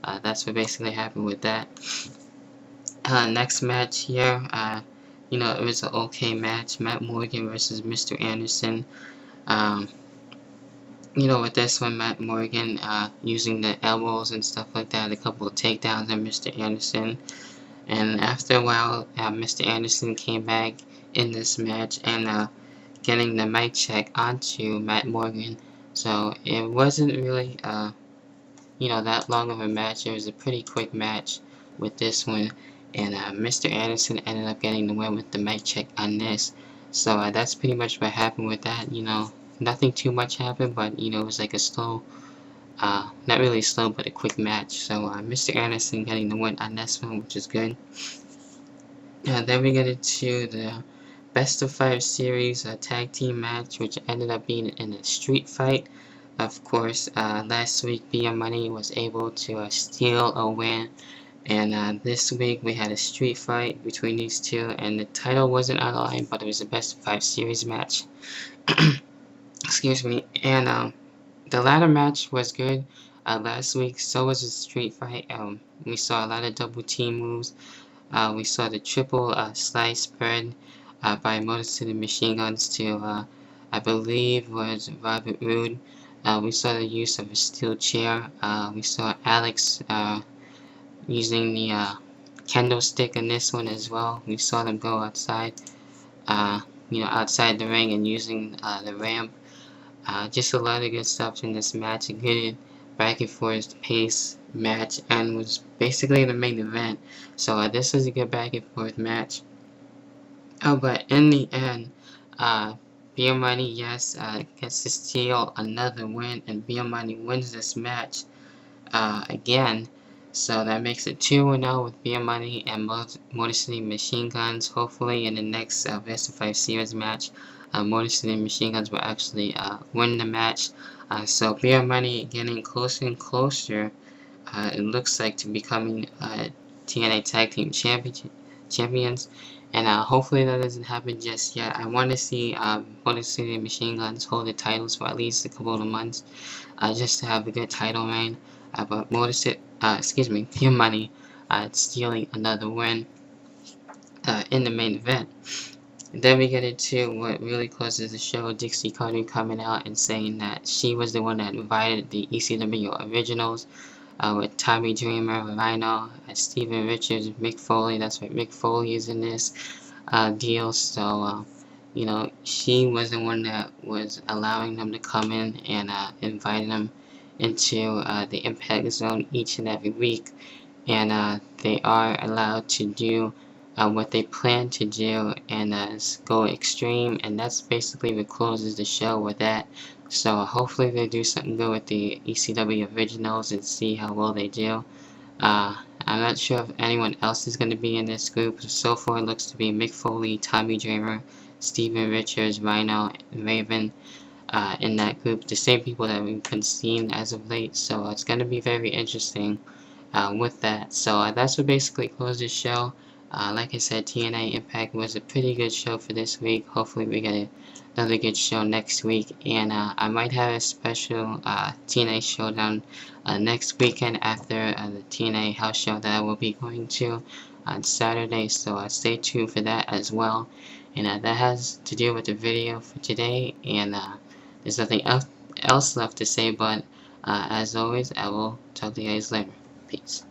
That's what basically happened with that. Next match here, it was an okay match. Matt Morgan versus Mr. Anderson. Um, with this one, Matt Morgan using the elbows and stuff like that, a couple of takedowns on Mr. Anderson. And after a while, Mr. Anderson came back in this match and getting the mic check onto Matt Morgan. So it wasn't really, that long of a match. It was a pretty quick match with this one. And Mr. Anderson ended up getting the win with the mic check on this. So that's pretty much what happened with that. Nothing too much happened, but it was like a slow, not really slow, but a quick match. So Mr. Anderson getting the win on this one, which is good. Then we get into the best of 5 series tag team match, which ended up being in a street fight. Of course, last week Bia Money was able to steal a win, and this week we had a street fight between these two, and the title wasn't on the line, but it was a best of 5 series match. Excuse me. And the ladder match was good last week. So was the street fight. We saw a lot of double team moves. We saw the triple slide spread by Motor City Machine Guns to I believe was Robert Roode. We saw the use of a steel chair. We saw Alex using the kendo stick in this one as well. We saw them go outside, outside the ring and using the ramp. Just a lot of good stuff in this match. A good back and forth pace match, and was basically the main event. So this was a good back and forth match. But in the end, Bia Money, yes, gets to steal another win, and Bia Money wins this match again. So that makes it 2-0 with Bia Money and Motor City Machine Guns. Hopefully in the next best of 5 series match, Motor City Machine Guns will actually win the match. So Bia Money getting closer and closer, it looks like, to becoming TNA Tag Team Champions. And hopefully that doesn't happen just yet. I want to see Motor City Machine Guns hold the titles for at least a couple of months, just to have a good title reign. But Bia Money stealing another win in the main event. Then we get into what really closes the show, Dixie Carter coming out and saying that she was the one that invited the ECW originals with Tommy Dreamer, Rhino, Steven Richards, Mick Foley. That's right, Mick Foley is in this deal. So, she was the one that was allowing them to come in and inviting them into the Impact Zone each and every week. And they are allowed to do what they plan to do and go extreme, and that's basically what closes the show with that. So hopefully they do something good with the ECW originals and see how well they do. I'm not sure if anyone else is going to be in this group. So far it looks to be Mick Foley, Tommy Dreamer, Steven Richards, Rhino, and Raven in that group. The same people that we've been seeing as of late. So it's going to be very interesting with that. So that's what basically closes the show. Like I said, TNA Impact was a pretty good show for this week. Hopefully we get another good show next week. And I might have a special TNA Showdown next weekend after the TNA house show that I will be going to on Saturday. So stay tuned for that as well. And that has to do with the video for today. And there's nothing else left to say, but as always, I will talk to you guys later. Peace.